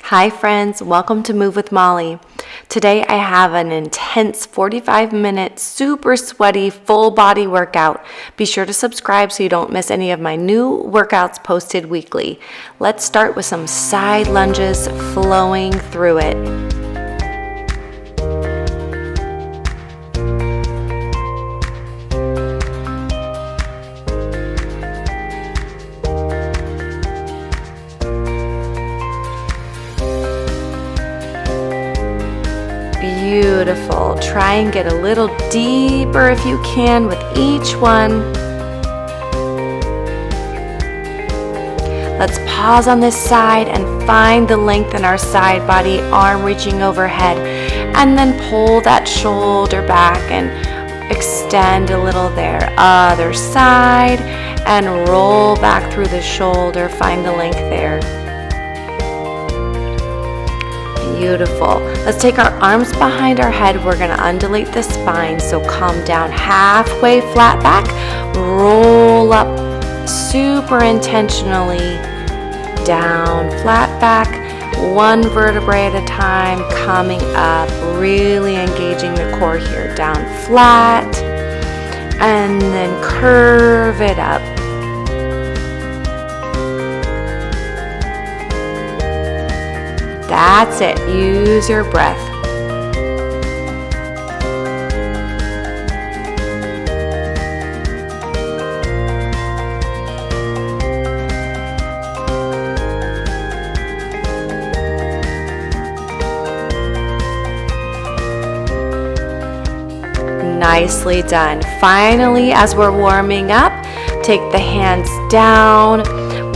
Hi friends, welcome to Move with Molly. Today I have an intense 45-minute, super sweaty, full body workout. Be sure to subscribe so you don't miss any of my new workouts posted weekly. Let's start with some side lunges flowing through it. Beautiful. Try and get a little deeper if you can with each one. Let's pause on this side and find the length in our side body, arm reaching overhead, and then pull that shoulder back and extend a little there. Other side and roll back through the shoulder, find the length there. Beautiful. Let's take our arms behind our head. We're going to undulate the spine. So come down halfway, flat back, roll up super intentionally, down, flat back, one vertebrae at a time, coming up, really engaging the core here, down flat, and then curve it up. That's it. Use your breath. Nicely done. Finally, as we're warming up, take the hands down.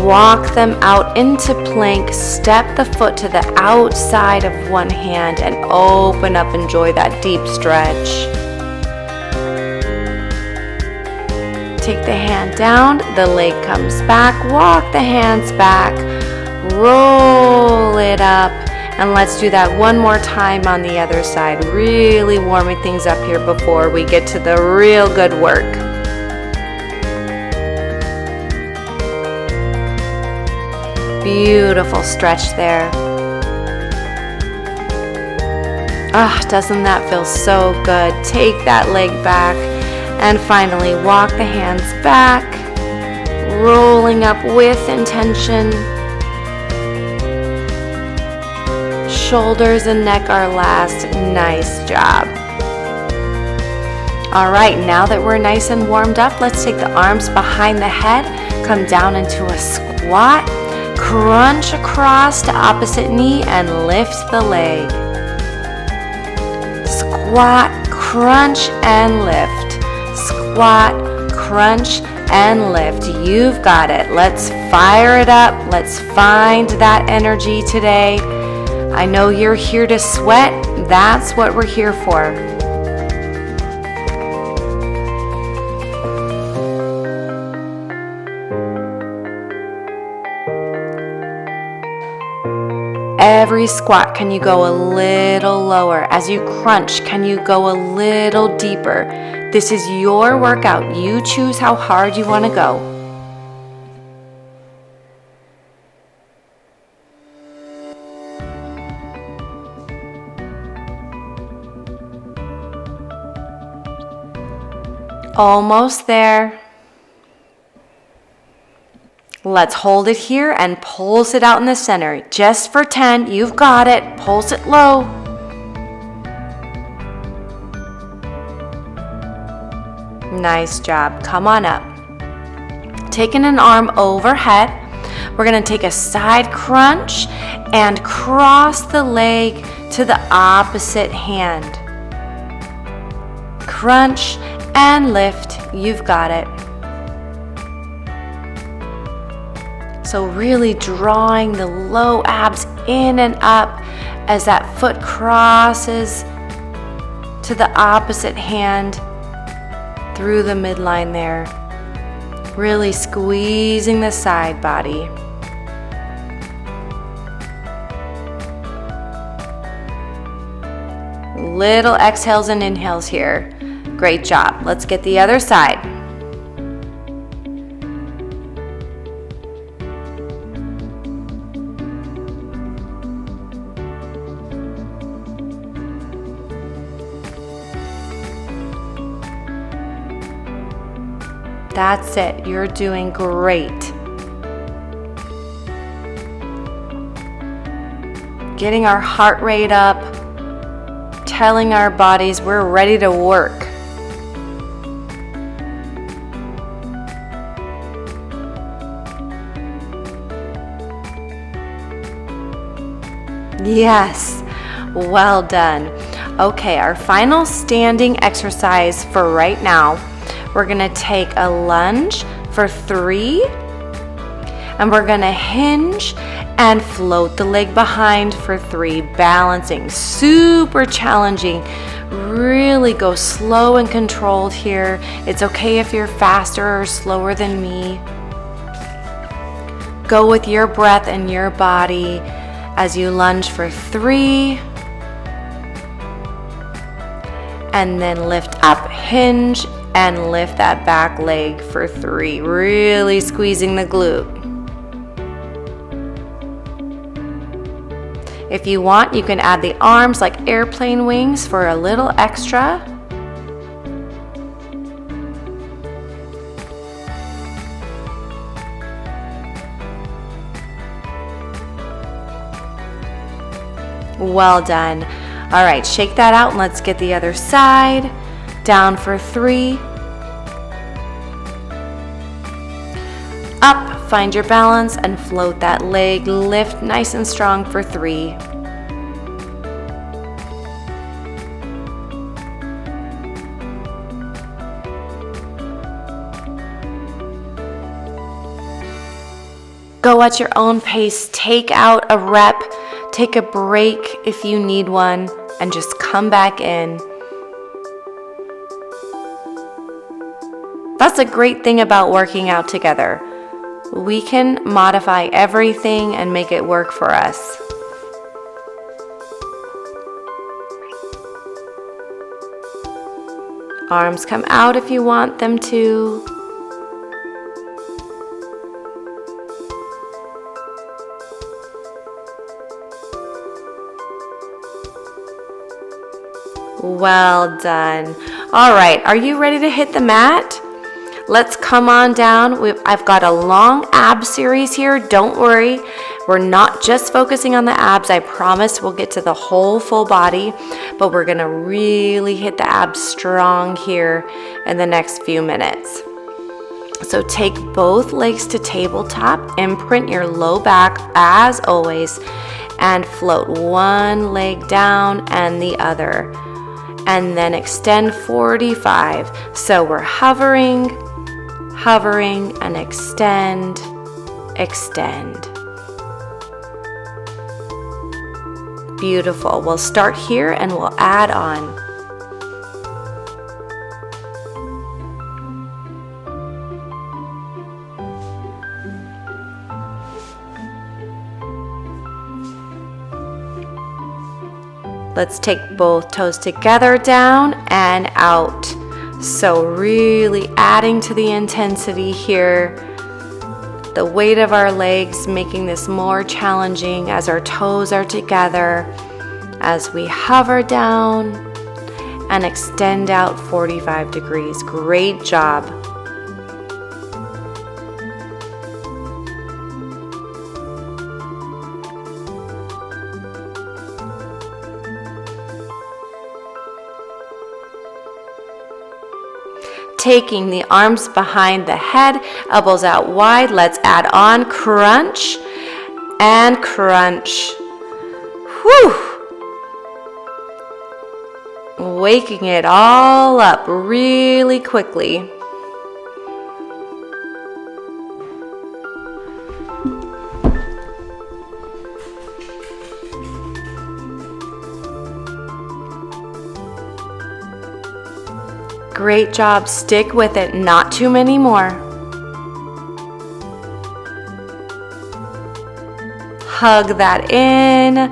Walk them out into plank, step the foot to the outside of one hand and open up, enjoy that deep stretch. Take the hand down, the leg comes back, walk the hands back, roll it up, and let's do that one more time on the other side, really warming things up here before we get to the real good work. Beautiful stretch there. Doesn't that feel so good? Take that leg back and finally walk the hands back, rolling up with intention. Shoulders and neck are last. Nice job. All right, now that we're nice and warmed up, let's take the arms behind the head, come down into a squat. Crunch across to opposite knee and lift the leg. Squat, crunch, and lift. Squat, crunch, and lift. You've got it. Let's fire it up. Let's find that energy today. I know you're here to sweat. That's what we're here for. Every squat, can you go a little lower? As you crunch, can you go a little deeper? This is your workout. You choose how hard you want to go. Almost there. Let's hold it here and pulse it out in the center. Just for 10, you've got it. Pulse it low. Nice job. Come on up. Taking an arm overhead, we're going to take a side crunch and cross the leg to the opposite hand. Crunch and lift. You've got it. So really drawing the low abs in and up as that foot crosses to the opposite hand through the midline there. Really squeezing the side body. Little exhales and inhales here. Great job. Let's get the other side. That's it. You're doing great. Getting our heart rate up, telling our bodies we're ready to work. Yes, well done. Okay, our final standing exercise for right now, we're gonna take a lunge for 3, and we're gonna hinge and float the leg behind for 3, balancing. Super challenging. Really go slow and controlled here. It's okay if you're faster or slower than me. Go with your breath and your body as you lunge for 3. And then lift up, hinge, and lift that back leg for 3. Really squeezing the glute. If you want, you can add the arms like airplane wings for a little extra. Well done. All right, shake that out and let's get the other side. Down for 3. Up, find your balance and float that leg. Lift nice and strong for 3. Go at your own pace. Take out a rep. Take a break if you need one, and just come back in. That's a great thing about working out together. We can modify everything and make it work for us. Arms come out if you want them to. Well done. All right, are you ready to hit the mat? Let's come on down. I've got a long ab series here. Don't worry, we're not just focusing on the abs. I promise we'll get to the whole full body, but we're gonna really hit the abs strong here in the next few minutes. So take both legs to tabletop, imprint your low back as always, and float one leg down and the other. And then extend 45. So we're hovering, and extend. Beautiful. We'll start here and we'll add on. Let's take both toes together, down and out. So really adding to the intensity here. The weight of our legs making this more challenging as our toes are together, as we hover down and extend out 45 degrees. Great job. Taking the arms behind the head, elbows out wide. Let's add on crunch and crunch. Whew! Waking it all up really quickly. Great job. Stick with it. Not too many more. Hug that in.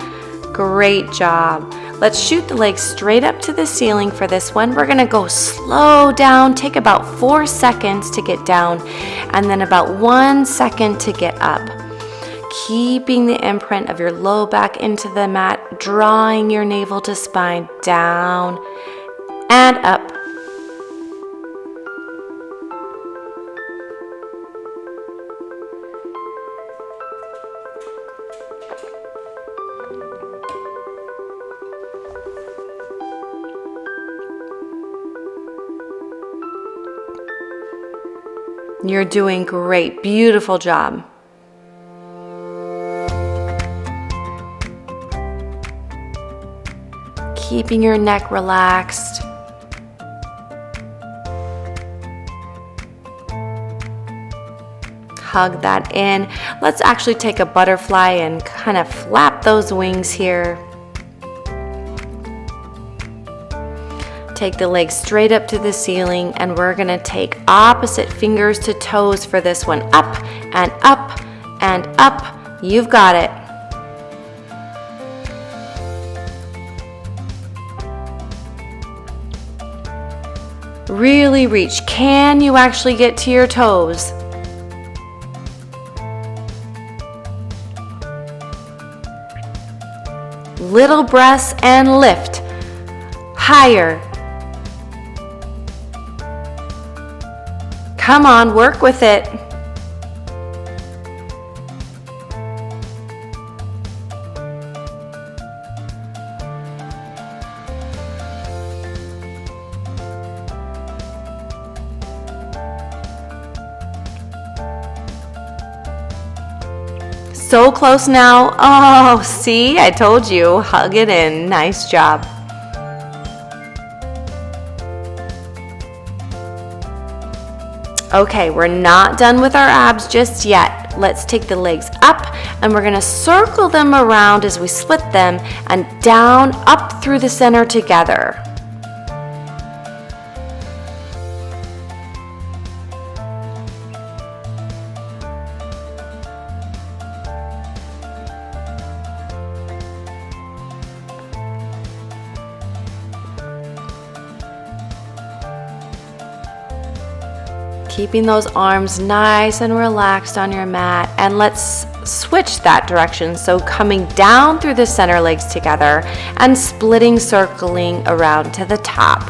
Great job. Let's shoot the legs straight up to the ceiling for this one. We're going to go slow down. Take about 4 seconds to get down and then about 1 second to get up. Keeping the imprint of your low back into the mat, drawing your navel to spine, down and up. You're doing great. Beautiful job. Keeping your neck relaxed. Hug that in. Let's actually take a butterfly and kind of flap those wings here. Take the legs straight up to the ceiling, and we're gonna take opposite fingers to toes for this one. Up and up and up. You've got it. Really reach. Can you actually get to your toes? Little breaths and lift. Higher. Come on, work with it. So close now. Oh, see, I told you. Hug it in. Nice job. Okay, we're not done with our abs just yet. Let's take the legs up, and we're gonna circle them around as we split them, and down, up through the center together. Keeping those arms nice and relaxed on your mat, and let's switch that direction. So coming down through the center legs together and splitting, circling around to the top.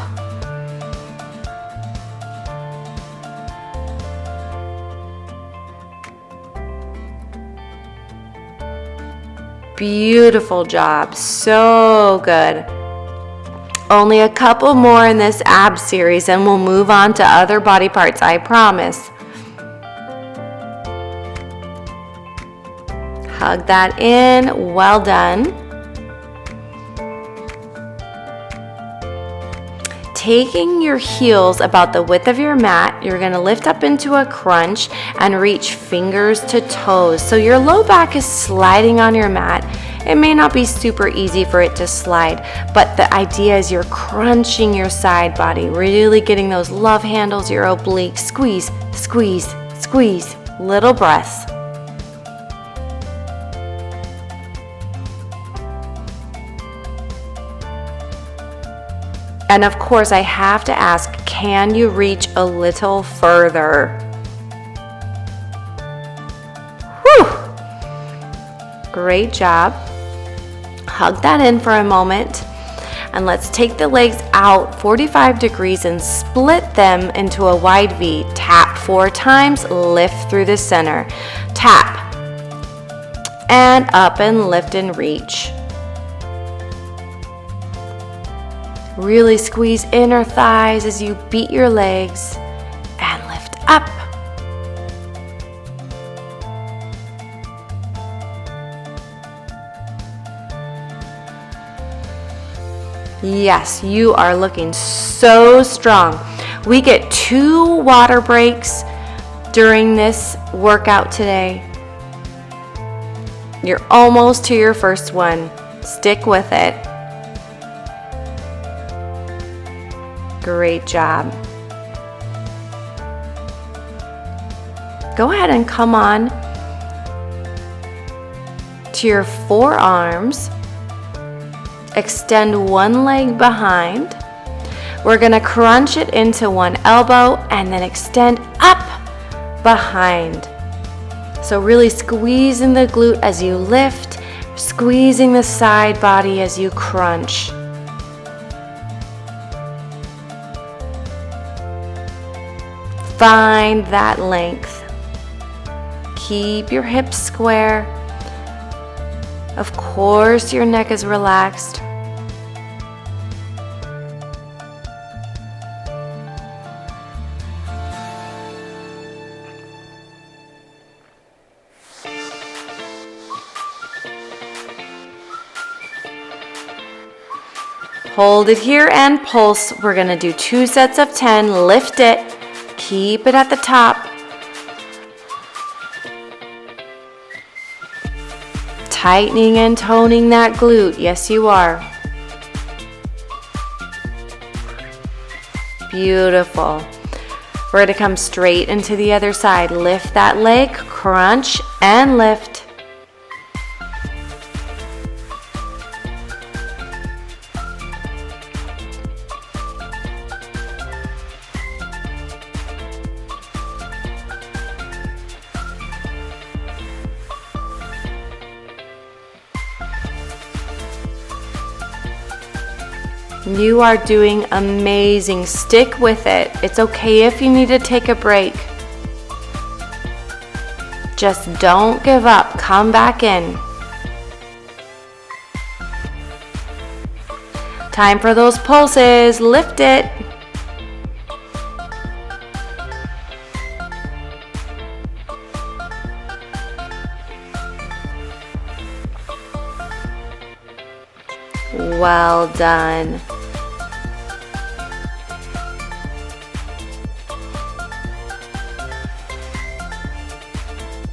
Beautiful job, so good. Only a couple more in this ab series and we'll move on to other body parts, I promise. Hug that in, well done. Taking your heels about the width of your mat, you're gonna lift up into a crunch and reach fingers to toes. So your low back is sliding on your mat. It may not be super easy for it to slide, but the idea is you're crunching your side body, really getting those love handles, your obliques. Squeeze, squeeze, squeeze. Little breaths. And of course, I have to ask, can you reach a little further? Whew! Great job. Hug that in for a moment. And let's take the legs out 45 degrees and split them into a wide V. Tap 4 times, lift through the center. Tap. And up and lift and reach. Really squeeze inner thighs as you beat your legs and lift up. Yes, you are looking so strong. We get 2 water breaks during this workout today. You're almost to your first one. Stick with it. Great job. Go ahead and come on to your forearms. Extend one leg behind. We're going to crunch it into one elbow and then extend up behind. So really squeezing the glute as you lift, squeezing the side body as you crunch. Find that length. Keep your hips square. Of course, your neck is relaxed. Hold it here and pulse. We're gonna do 2 sets of 10. Lift it. Keep it at the top. Tightening and toning that glute. Yes, you are. Beautiful. We're gonna come straight into the other side. Lift that leg, crunch and lift. You are doing amazing. Stick with it. It's okay if you need to take a break. Just don't give up. Come back in. Time for those pulses. Lift it. Well done.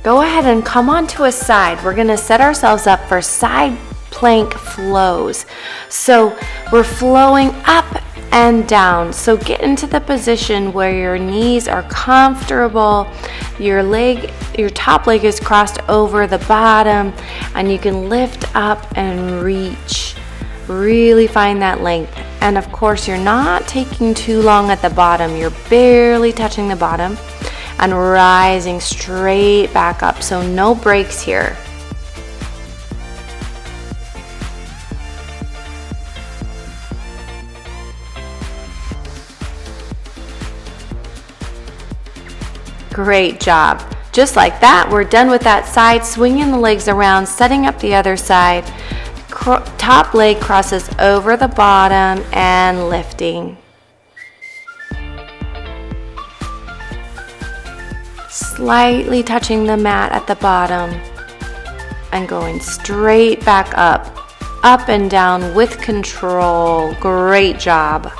Go ahead and come onto a side. We're going to set ourselves up for side plank flows. So we're flowing up and down. So get into the position where your knees are comfortable. Your top leg is crossed over the bottom, and you can lift up and reach. Really find that length. And of course, you're not taking too long at the bottom. You're barely touching the bottom and rising straight back up. So no breaks here. Great job. Just like that, we're done with that side, swinging the legs around, setting up the other side. Top leg crosses over the bottom and lifting. Slightly touching the mat at the bottom and going straight back up and down with control. Great job.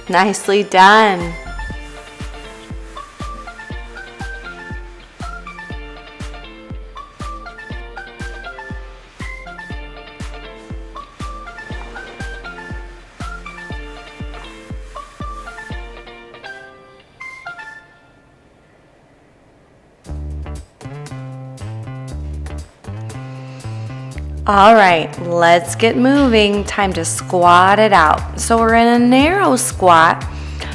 Nicely done. All right, let's get moving. Time to squat it out. So we're in a narrow squat.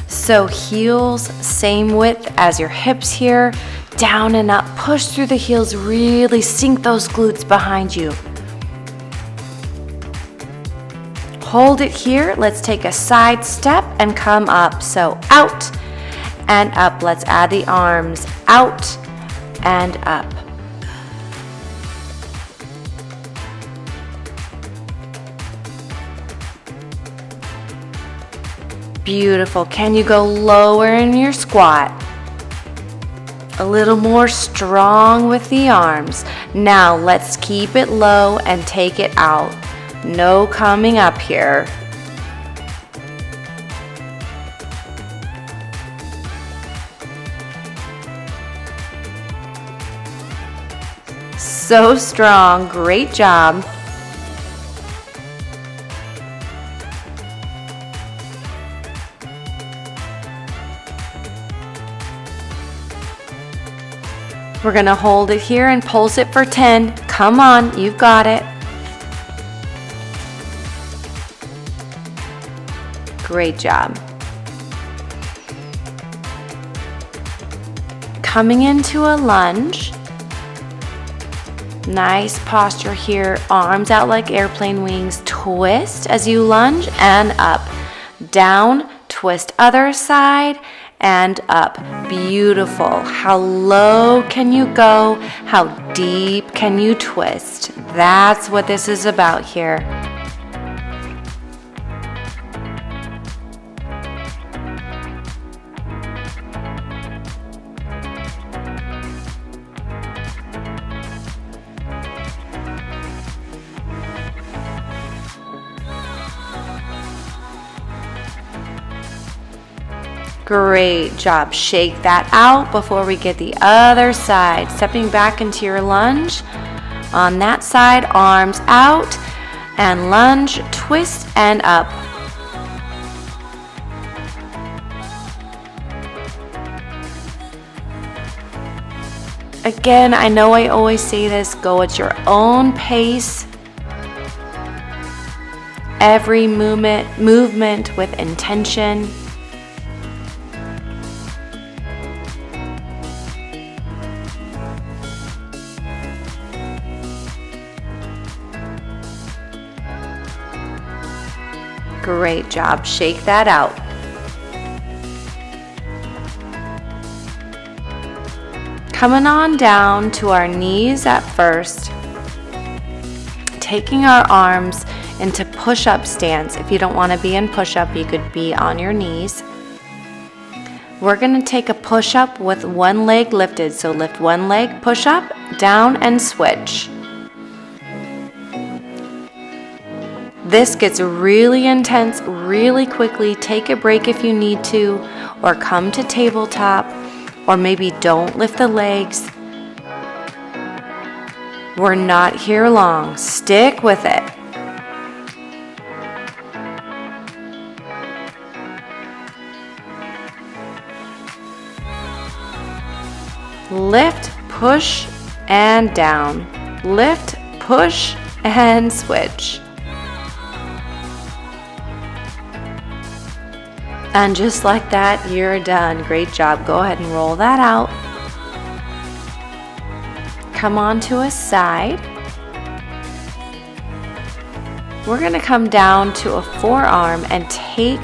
So heels, same width as your hips here. Down and up, push through the heels, really sink those glutes behind you. Hold it here. Let's take a side step and come up. So out and up. Let's add the arms. Out and up. Beautiful. Can you go lower in your squat? A little more strong with the arms. Now let's keep it low and take it out. No coming up here. So strong. Great job. We're gonna hold it here and pulse it for 10. Come on, you've got it. Great job. Coming into a lunge. Nice posture here, arms out like airplane wings. Twist as you lunge and up. Down, twist other side, and up. Beautiful. How low can you go? How deep can you twist? That's what this is about here. Great job. Shake that out before we get the other side. Stepping back into your lunge. On that side, arms out and lunge, twist and up. Again, I know I always say this, go at your own pace. Every movement with intention. Great job. Shake that out. Coming on down to our knees at first. Taking our arms into push-up stance. If you don't want to be in push-up, you could be on your knees. We're going to take a push-up with one leg lifted. So lift one leg, push up, down, and switch. This gets really intense really quickly. Take a break if you need to, or come to tabletop, or maybe don't lift the legs. We're not here long. Stick with it. Lift, push, and down. Lift, push, and switch. And just like that, you're done. Great job. Go ahead and roll that out. Come on to a side. We're going to come down to a forearm and take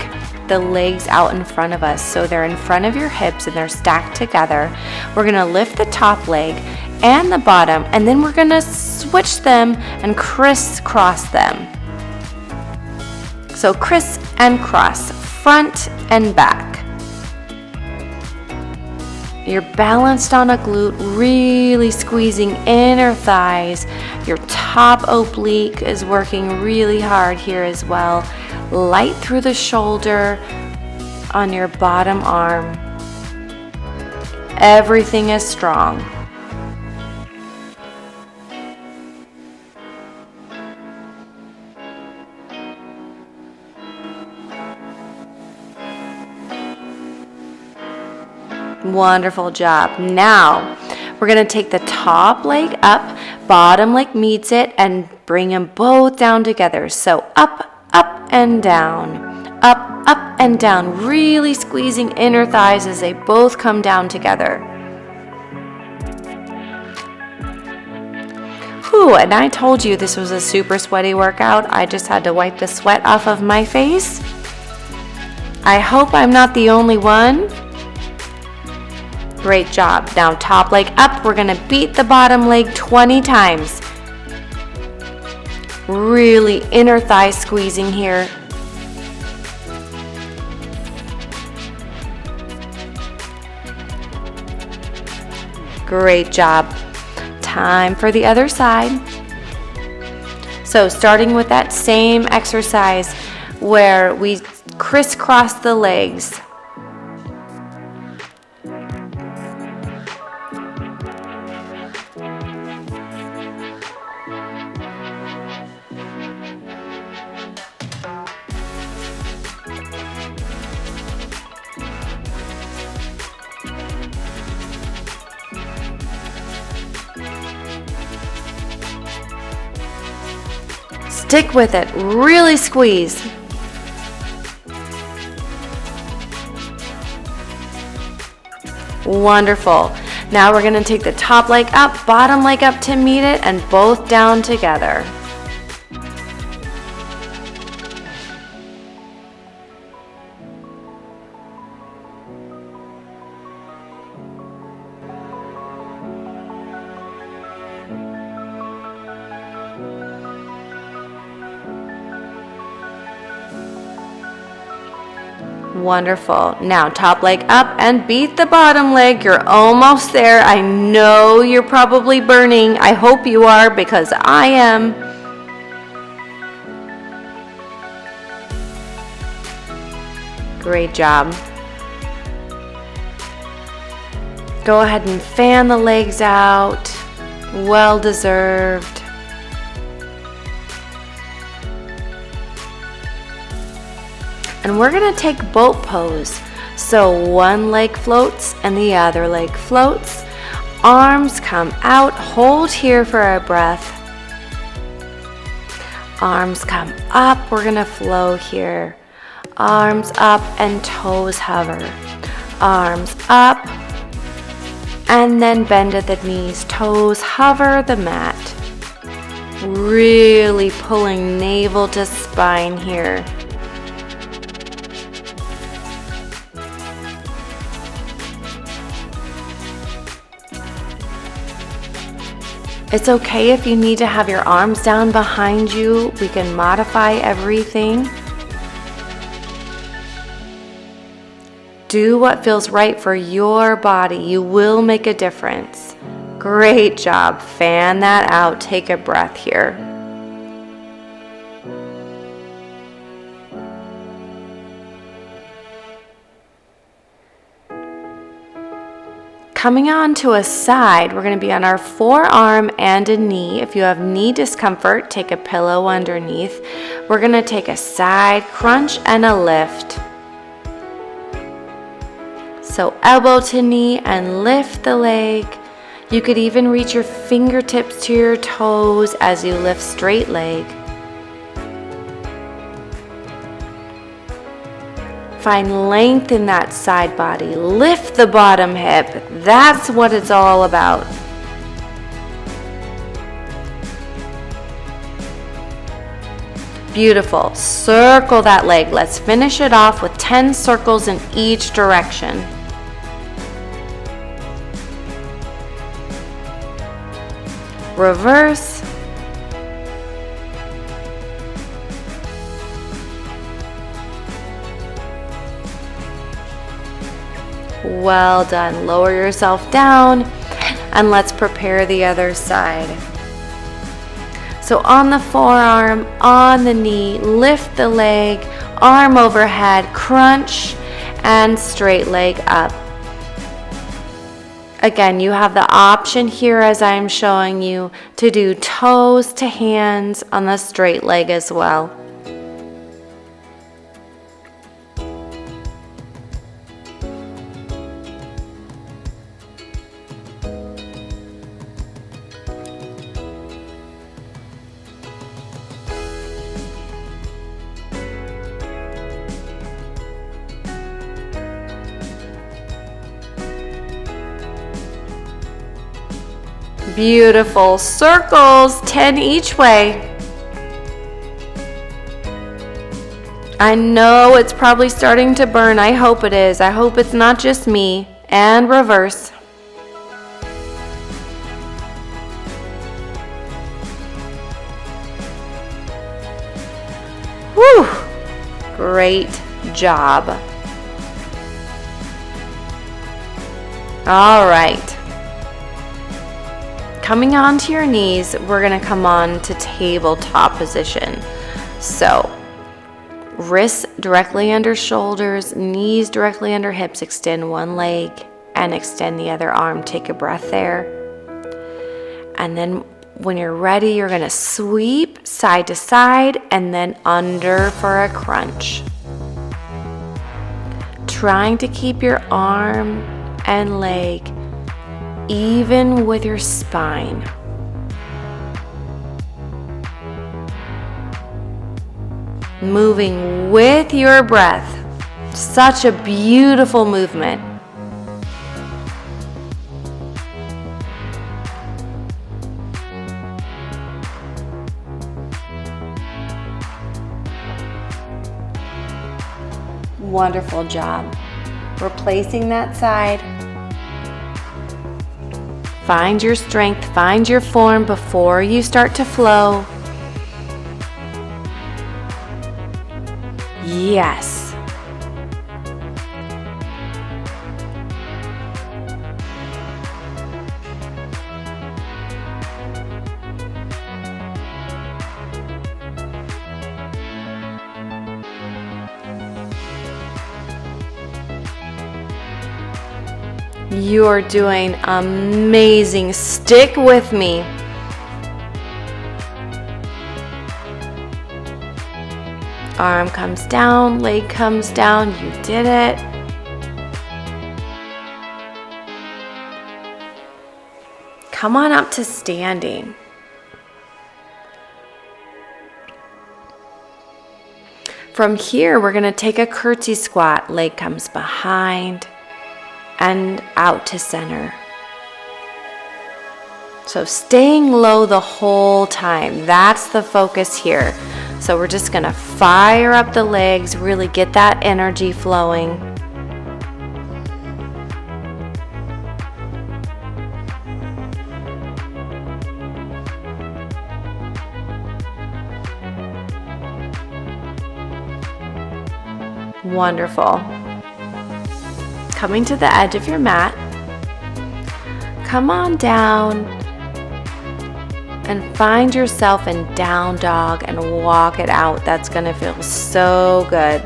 the legs out in front of us. So they're in front of your hips and they're stacked together. We're going to lift the top leg and the bottom, and then we're going to switch them and crisscross them. So criss and cross, front and back. You're balanced on a glute, really squeezing inner thighs. Your top oblique is working really hard here as well. Light through the shoulder on your bottom arm. Everything is strong. Wonderful job. Now, we're going to take the top leg up, bottom leg meets it, and bring them both down together. So up, up, and down. Up, up, and down. Really squeezing inner thighs as they both come down together. Whew, and I told you this was a super sweaty workout. I just had to wipe the sweat off of my face. I hope I'm not the only one. Great job. Now top leg up. We're going to beat the bottom leg 20 times. Really inner thigh squeezing here. Great job. Time for the other side. So starting with that same exercise where we crisscross the legs. Stick with it, really squeeze. Wonderful. Now we're going to take the top leg up, bottom leg up to meet it, and both down together. Wonderful. Now top leg up and beat the bottom leg. You're almost there. I know you're probably burning. I hope you are, because I am. Great job. Go ahead and fan the legs out. Well deserved. And we're gonna take boat pose. So one leg floats and the other leg floats. Arms come out, hold here for a breath. Arms come up, we're gonna flow here. Arms up and toes hover. Arms up and then bend at the knees. Toes hover the mat. Really pulling navel to spine here. It's okay if you need to have your arms down behind you. We can modify everything. Do what feels right for your body. You will make a difference. Great job. Fan that out. Take a breath here. Coming on to a side, we're going to be on our forearm and a knee. If you have knee discomfort, take a pillow underneath. We're going to take a side crunch and a lift. So elbow to knee and lift the leg. You could even reach your fingertips to your toes as you lift straight leg. Find length in that side body. Lift the bottom hip. That's what it's all about. Beautiful. Circle that leg. Let's finish it off with 10 circles in each direction. Reverse. Well done. Lower yourself down and let's prepare the other side. So on the forearm, on the knee, lift the leg, arm overhead, crunch and straight leg up. Again, you have the option here as I'm showing you to do toes to hands on the straight leg as well. Beautiful. Circles, 10 each way. I know it's probably starting to burn. I hope it is. I hope it's not just me. And reverse. Whew. Great job. All right. Coming onto your knees, we're going to come on to tabletop position. So, wrists directly under shoulders, knees directly under hips. Extend one leg and extend the other arm. Take a breath there. And then when you're ready, you're going to sweep side to side and then under for a crunch. Trying to keep your arm and leg even with your spine. Moving with your breath. Such a beautiful movement. Wonderful job. Replacing that side. Find your strength, find your form before you start to flow. Yes. You're doing amazing. Stick with me. Arm comes down, leg comes down. You did it. Come on up to standing. From here, we're going to take a curtsy squat. Leg comes behind and out to center. So staying low the whole time. That's the focus here. So we're just going to fire up the legs, really get that energy flowing. Wonderful. Coming to the edge of your mat, come on down and find yourself in down dog and walk it out. That's going to feel so good.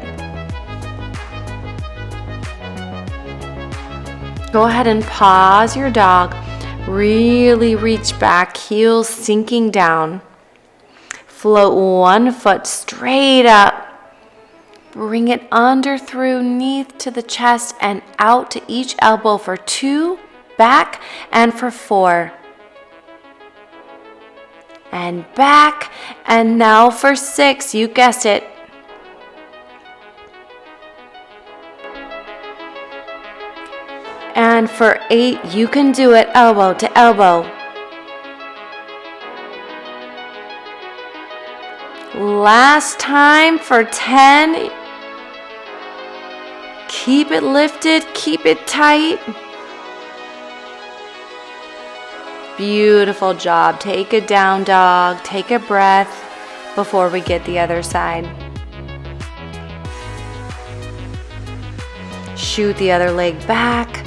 Go ahead and pause your dog. Really reach back, heels sinking down. Float one foot straight up. Bring it under through knee to the chest and out to each elbow for 2, back, and for 4. And back, and now for 6, you guessed it. And for 8, you can do it elbow to elbow. Last time for 10. Keep it lifted, keep it tight. Beautiful job. Take a down dog, take a breath before we get the other side. Shoot the other leg back,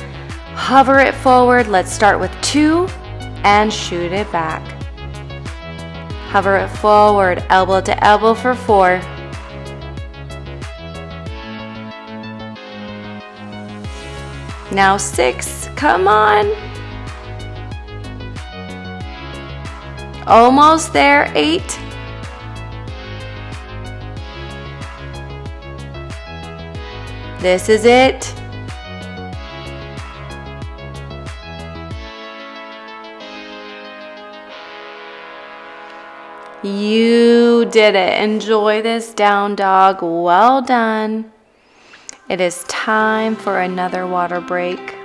hover it forward. Let's start with 2 and shoot it back. Hover it forward, elbow to elbow for 4. Now 6, come on. Almost there, 8. This is it. You did it. Enjoy this down dog. Well done. It is time for another water break.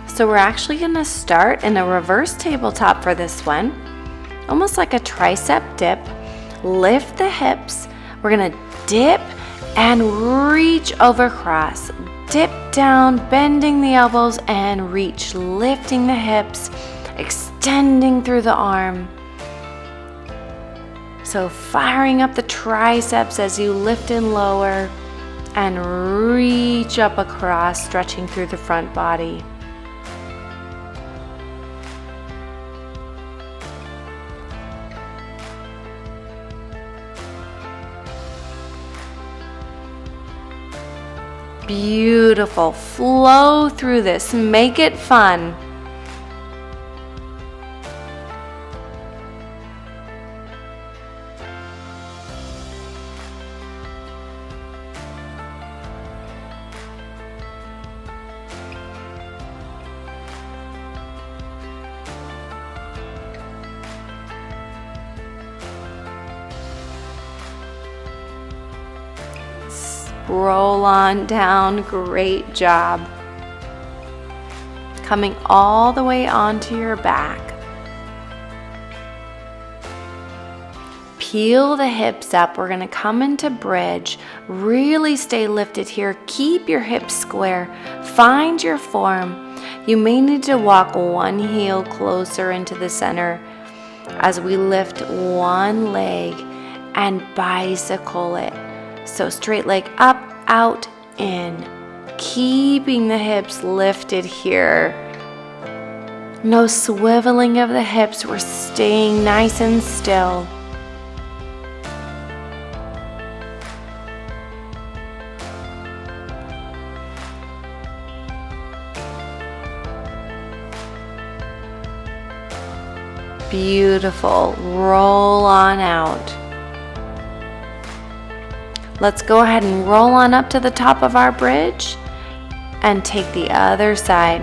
So we're actually going to start in a reverse tabletop for this one. Almost like a tricep dip. Lift the hips. We're going to dip and reach over cross. Dip down, bending the elbows and reach, lifting the hips, extending through the arm. So firing up the triceps as you lift and lower and reach up across, stretching through the front body. Beautiful. Flow through this. Make it fun. Roll on down. Great job. Coming all the way onto your back. Peel the hips up. We're going to come into bridge. Really stay lifted here. Keep your hips square. Find your form. You may need to walk one heel closer into the center as we lift one leg and bicycle it. So straight leg up, out, in. keeping the hips lifted here. No swiveling of the hips, we're staying nice and still. Beautiful. Roll on out. Let's go ahead and roll on up to the top of our bridge and take the other side.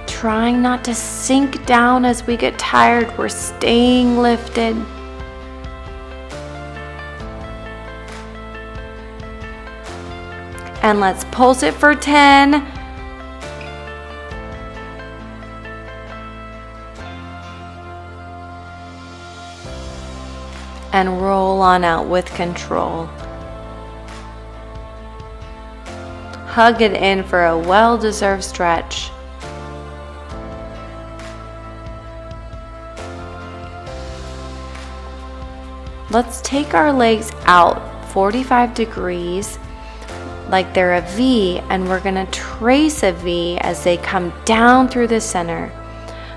Trying not to sink down as we get tired, we're staying lifted. And let's pulse it for 10. And roll on out with control. Hug it in for a well-deserved stretch. Let's take our legs out 45 degrees like they're a V, and we're going to trace a V as they come down through the center.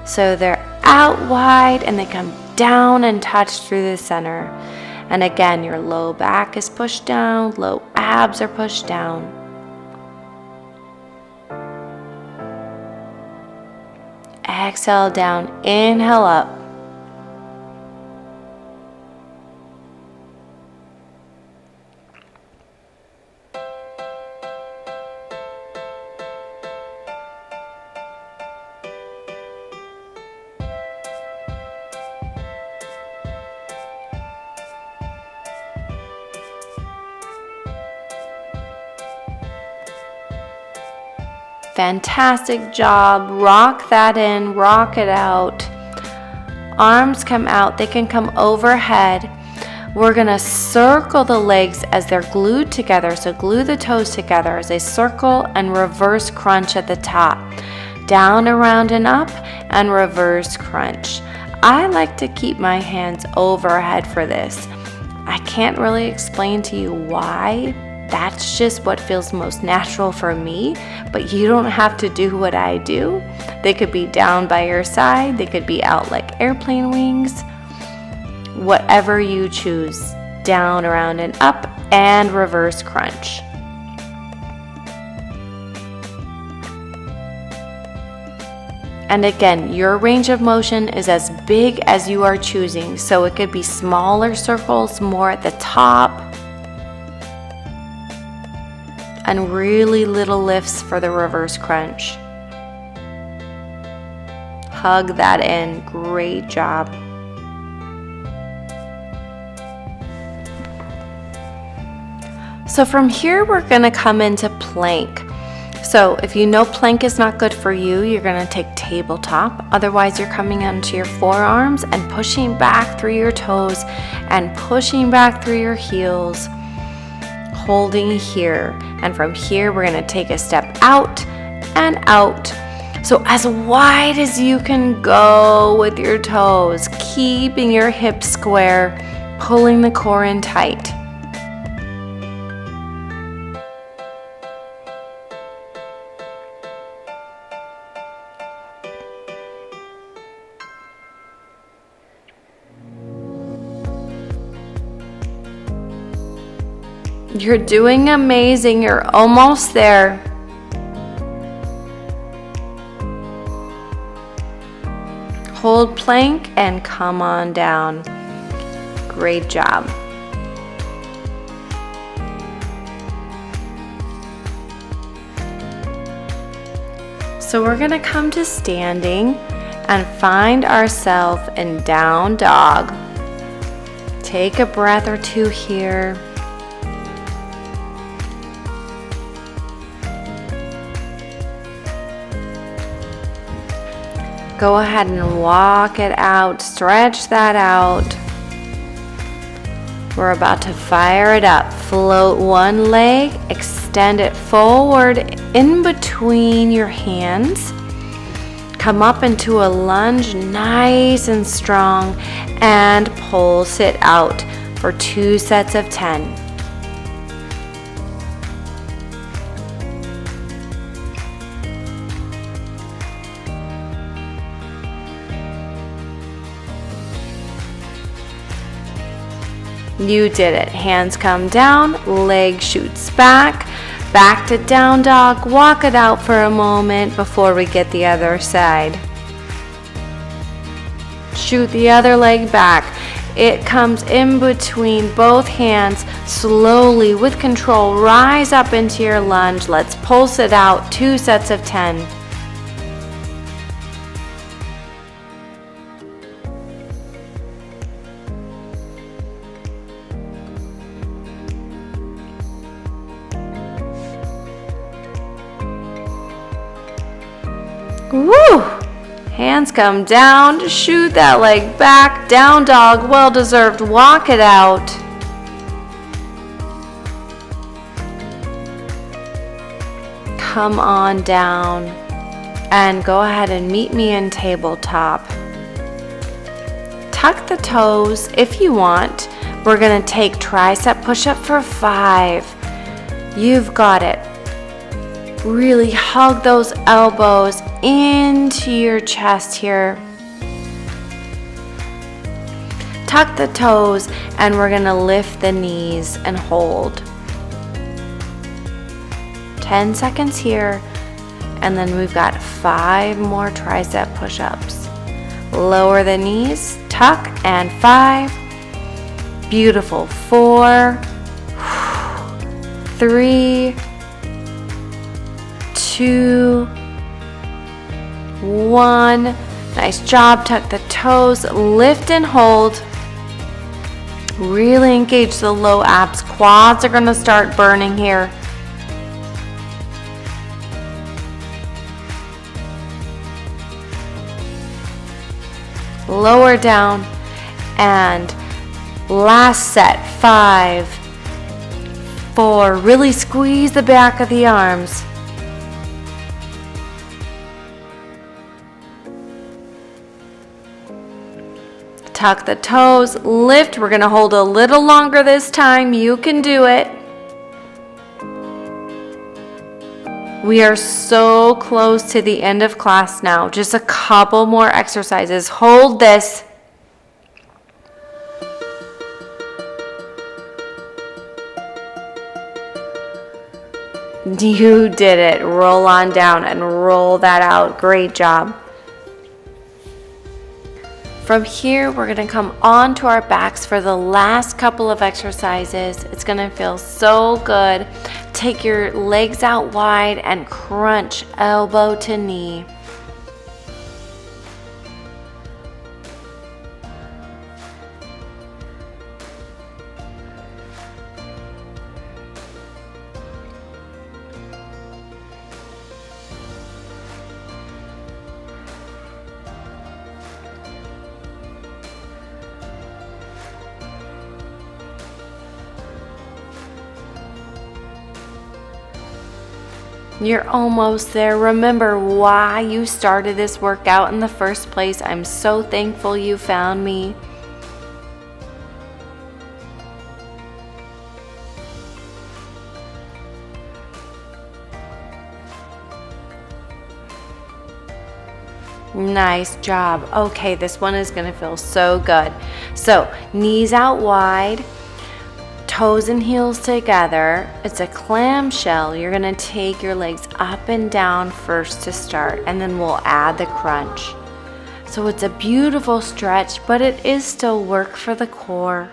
So they're out wide and they come down and touch through the center. And again, your low back is pushed down, low abs are pushed down. Exhale down, inhale up. Fantastic job. Rock that in, rock it out. Arms come out, they can come overhead. We're gonna circle the legs as they're glued together. So glue the toes together as they circle and reverse crunch at the top. Down, around, and up, and reverse crunch. I like to keep my hands overhead for this. I can't really explain to you why. That's just what feels most natural for me, but you don't have to do what I do. They could be down by your side, they could be out like airplane wings. Whatever you choose, down, around, and up, and reverse crunch. And again, your range of motion is as big as you are choosing, so it could be smaller circles, more at the top, and really little lifts for the reverse crunch. Hug that in. Great job. So from here, we're gonna come into plank. So if you know plank is not good for you, you're gonna take tabletop. Otherwise, you're coming onto your forearms and pushing back through your toes and pushing back through your heels, holding here. And from here, we're gonna take a step out and out. So as wide as you can go with your toes, keeping your hips square, pulling the core in tight. You're doing amazing. You're almost there. Hold plank and come on down. Great job. So we're going to come to standing and find ourselves in down dog. Take a breath or two here. Go ahead and walk it out, stretch that out. We're about to fire it up. Float one leg, extend it forward in between your hands. Come up into a lunge, nice and strong, and pulse it out for 2 sets of 10. You did it. Hands come down, leg shoots back, back to down dog. Walk it out for a moment before we get the other side. Shoot the other leg back. It comes in between both hands. Slowly, with control, rise up into your lunge. Let's pulse it out. 2 sets of 10. Woo! Hands come down, shoot that leg back, down dog, well deserved, walk it out. Come on down and go ahead and meet me in tabletop. Tuck the toes if you want. We're gonna take tricep push-up for 5. You've got it. Really hug those elbows into your chest here. Tuck the toes and we're gonna lift the knees and hold. 10 seconds here, and then we've got 5 more tricep push-ups. Lower the knees, tuck, and 5. Beautiful. 4, 3, 2, 1. Nice job. Tuck the toes, lift and hold. Really engage the low abs. Quads are going to start burning here. Lower down, and last set. 5, 4. Really squeeze the back of the arms. Tuck the toes, lift. We're going to hold a little longer this time. You can do it. We are so close to the end of class now. Just a couple more exercises. Hold this. You did it. Roll on down and roll that out. Great job. From here, we're going to come onto our backs for the last couple of exercises. It's going to feel so good. Take your legs out wide and crunch elbow to knee. You're almost there. Remember why you started this workout in the first place. I'm so thankful you found me. Nice job. Okay, this one is going to feel so good. So, knees out wide. Toes and heels together. It's a clamshell. You're going to take your legs up and down first to start, and then we'll add the crunch. So it's a beautiful stretch, but it is still work for the core.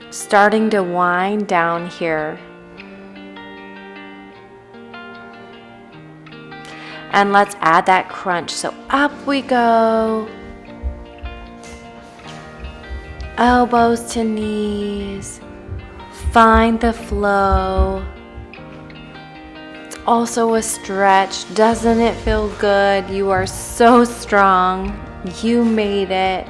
Starting to wind down here. And let's add that crunch. So up we go. Elbows to knees. Find the flow. It's also a stretch. Doesn't it feel good? You are so strong. You made it.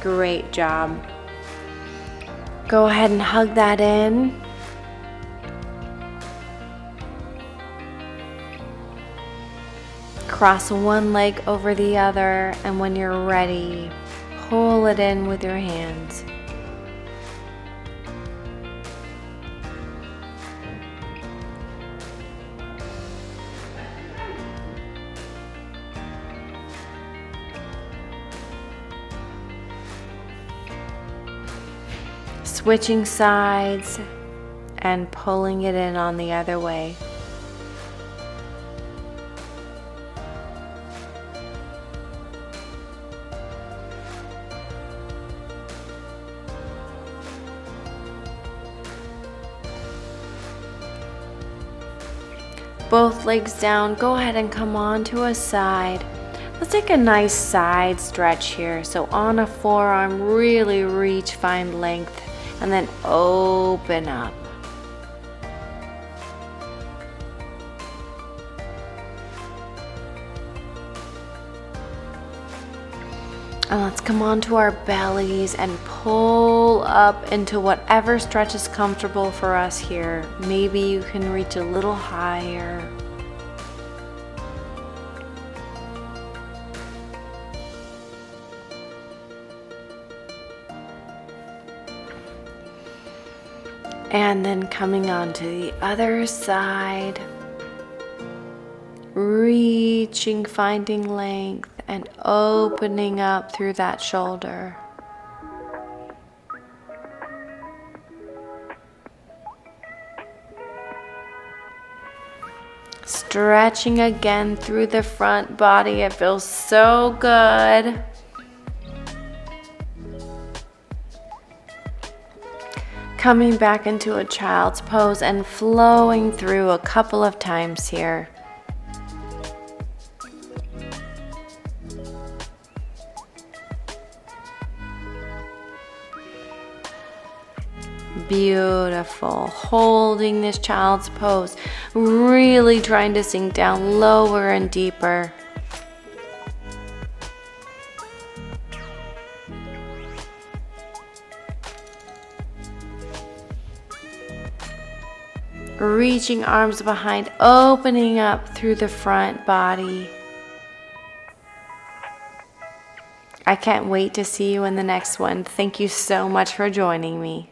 Great job. Go ahead and hug that in. Cross one leg over the other, and when you're ready, pull it in with your hands. Switching sides and pulling it in on the other way. Both legs down, go ahead and come onto a side. Let's take a nice side stretch here. So on a forearm, really reach, find length, and then open up. And let's come onto our bellies and pull up into whatever stretch is comfortable for us here. Maybe you can reach a little higher. And then coming on to the other side, reaching, finding length, and opening up through that shoulder. Stretching again through the front body. It feels so good. Coming back into a child's pose and flowing through a couple of times here. Beautiful. Holding this child's pose, really trying to sink down lower and deeper. Reaching arms behind, opening up through the front body. I can't wait to see you in the next one. Thank you so much for joining me.